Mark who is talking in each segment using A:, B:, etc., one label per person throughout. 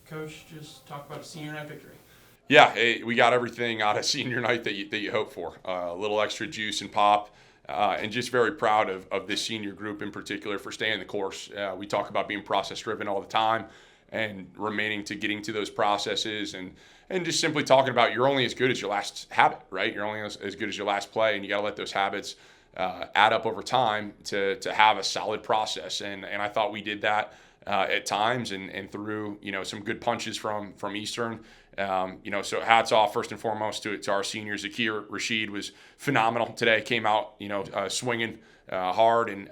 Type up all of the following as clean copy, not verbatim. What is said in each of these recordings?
A: Coach, just talk about a senior night victory.
B: Yeah, we got everything out of senior night that you hope for. A little extra juice and pop, and just very proud of this senior group in particular for staying the course. We talk about being process driven all the time and remaining to getting to those processes and just simply talking about you're only as good as your last habit, right? You're only as good as your last play, and you got to let those habits add up over time to have a solid process. And I thought we did that at times and through some good punches from Eastern. So hats off first and foremost to our seniors. Zakir Rashid was phenomenal today. Came out swinging hard and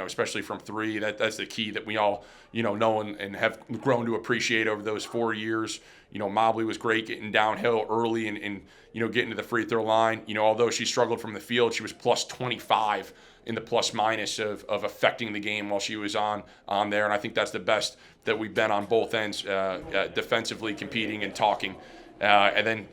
B: especially from three. That's the key that we all know and have grown to appreciate over those 4 years. Mobley was great getting downhill early and getting to the free throw line. Although she struggled from the field, she was plus 25 in the plus minus of affecting the game while she was on there. And I think that's the best that we've been on both ends, defensively competing and talking. And then,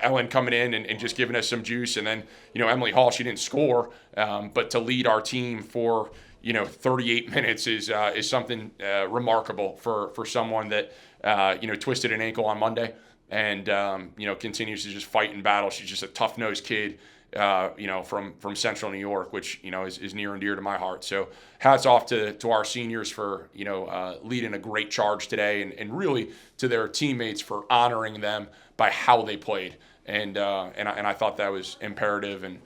B: Ellen coming in and just giving us some juice. And then, Emily Hall, she didn't score, but to lead our team for, 38 minutes is something remarkable for someone that, twisted an ankle on Monday and, continues to just fight and battle. She's just a tough-nosed kid. From Central New York, which, is near and dear to my heart. So hats off to our seniors for, leading a great charge today and really to their teammates for honoring them by how they played. And I thought that was imperative and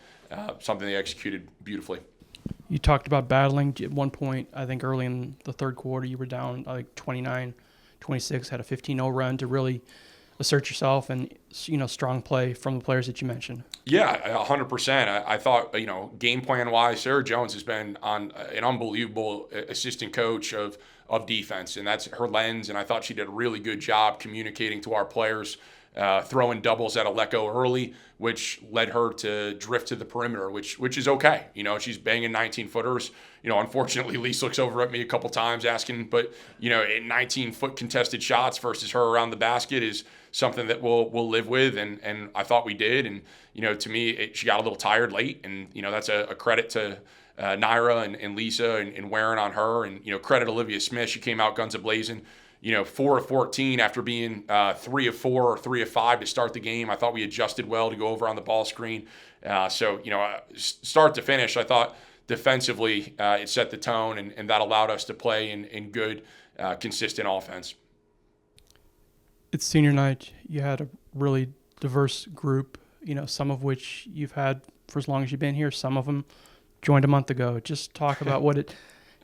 B: something they executed beautifully.
A: You talked about battling. At one point, I think early in the third quarter, you were down like 29-26, had a 15-0 run to really assert yourself and, strong play from the players that you mentioned.
B: Yeah, 100%. I thought, game plan wise, Sarah Jones has been on an unbelievable assistant coach of defense, and that's her lens. And I thought she did a really good job communicating to our players, throwing doubles at Aleko early, which led her to drift to the perimeter, which is okay. She's banging 19-footers. Unfortunately, Lise looks over at me a couple times asking, but, 19-foot contested shots versus her around the basket is something that we'll live with, and I thought we did. And, to me, she got a little tired late, and, that's a credit to Naira and Lisa and wearing on her. And, credit Olivia Smith. She came out guns a-blazing. 4 of 14 after being 3 of 4 or 3 of 5 to start the game. I thought we adjusted well to go over on the ball screen. Start to finish, I thought defensively it set the tone, and that allowed us to play in good, consistent offense.
A: It's senior night. You had a really diverse group, some of which you've had for as long as you've been here. Some of them joined a month ago. Just talk about what it,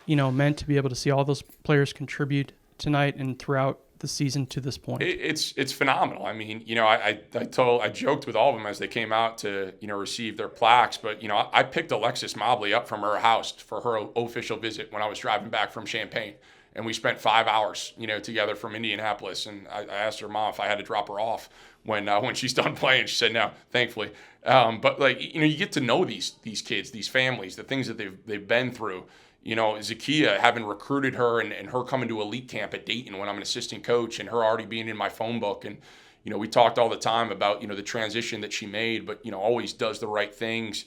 A: meant to be able to see all those players contribute tonight and throughout the season to this point.
B: It's phenomenal. I mean, I joked with all of them as they came out to, receive their plaques, but, I picked Alexis Mobley up from her house for her official visit when I was driving back from Champaign. And we spent 5 hours, together from Indianapolis. And I asked her mom if I had to drop her off when she's done playing. She said no, thankfully. But you get to know these kids, these families, the things that they've been through. Zakia, having recruited her and her coming to elite camp at Dayton when I'm an assistant coach, and her already being in my phone book. And we talked all the time about the transition that she made, but always does the right things.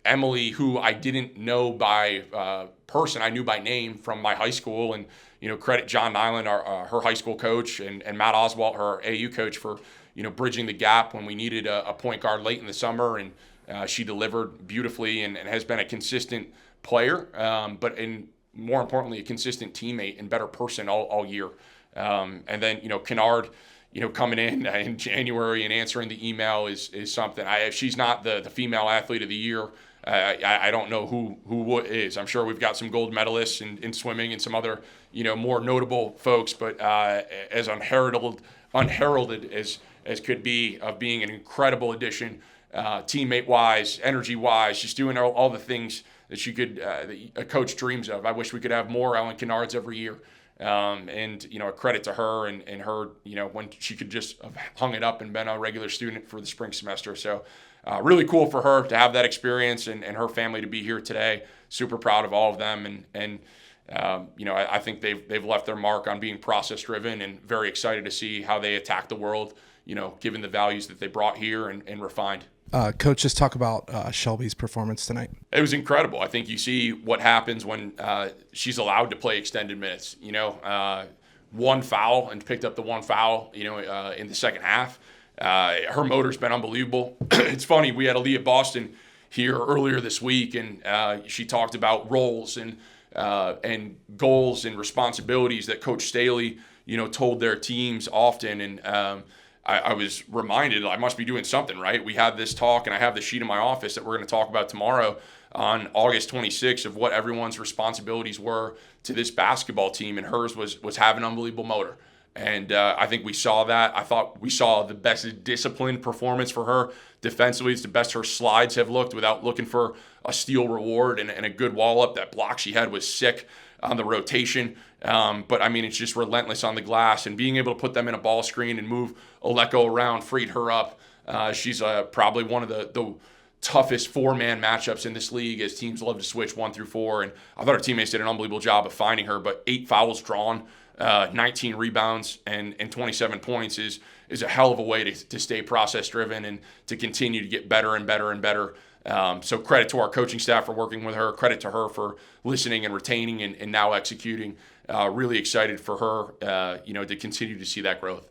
B: Emily, who I didn't know by person, I knew by name from my high school, and credit John Nyland, her high school coach, and Matt Oswalt, her AU coach, for bridging the gap when we needed a point guard late in the summer, and she delivered beautifully and has been a consistent player, but more importantly, a consistent teammate and better person all year. And then Kennard, coming in January and answering the email is something. If she's not the female athlete of the year, I don't know who is. I'm sure we've got some gold medalists in swimming and some other more notable folks, but as unheralded as could be, of being an incredible addition, teammate wise, energy wise, just doing all the things that she could that a coach dreams of. I wish we could have more Ellen Kennards every year. And a credit to her and her, when she could just have hung it up and been a regular student for the spring semester. So really cool for her to have that experience and her family to be here today. Super proud of all of them. And I think they've left their mark on being process driven, and very excited to see how they attack the world, given the values that they brought here and refined.
C: Coach, just talk about Shelby's performance tonight.
B: It was incredible. I think you see what happens when she's allowed to play extended minutes. one foul and picked up the one foul, in the second half. Her motor's been unbelievable. It's funny, we had Aaliyah Boston here earlier this week, and she talked about roles and goals and responsibilities that Coach Staley, told their teams often. And I was reminded I must be doing something right. We had this talk, and I have the sheet in my office that we're going to talk about tomorrow on August 26th of what everyone's responsibilities were to this basketball team, and hers was have an unbelievable motor. And I think we saw that. I thought we saw the best disciplined performance for her defensively. It's the best her slides have looked without looking for a steal reward, and a good wall up. That block she had was sick on the rotation. But I mean, it's just relentless on the glass, and being able to put them in a ball screen and move Oleko around freed her up. She's probably one of the toughest four-man matchups in this league, as teams love to switch 1 through 4. And I thought our teammates did an unbelievable job of finding her, but 8 fouls drawn, 19 rebounds, and 27 points is a hell of a way to stay process-driven and to continue to get better and better and better. So credit to our coaching staff for working with her. Credit to her for listening and retaining and now executing. Really excited for her, to continue to see that growth.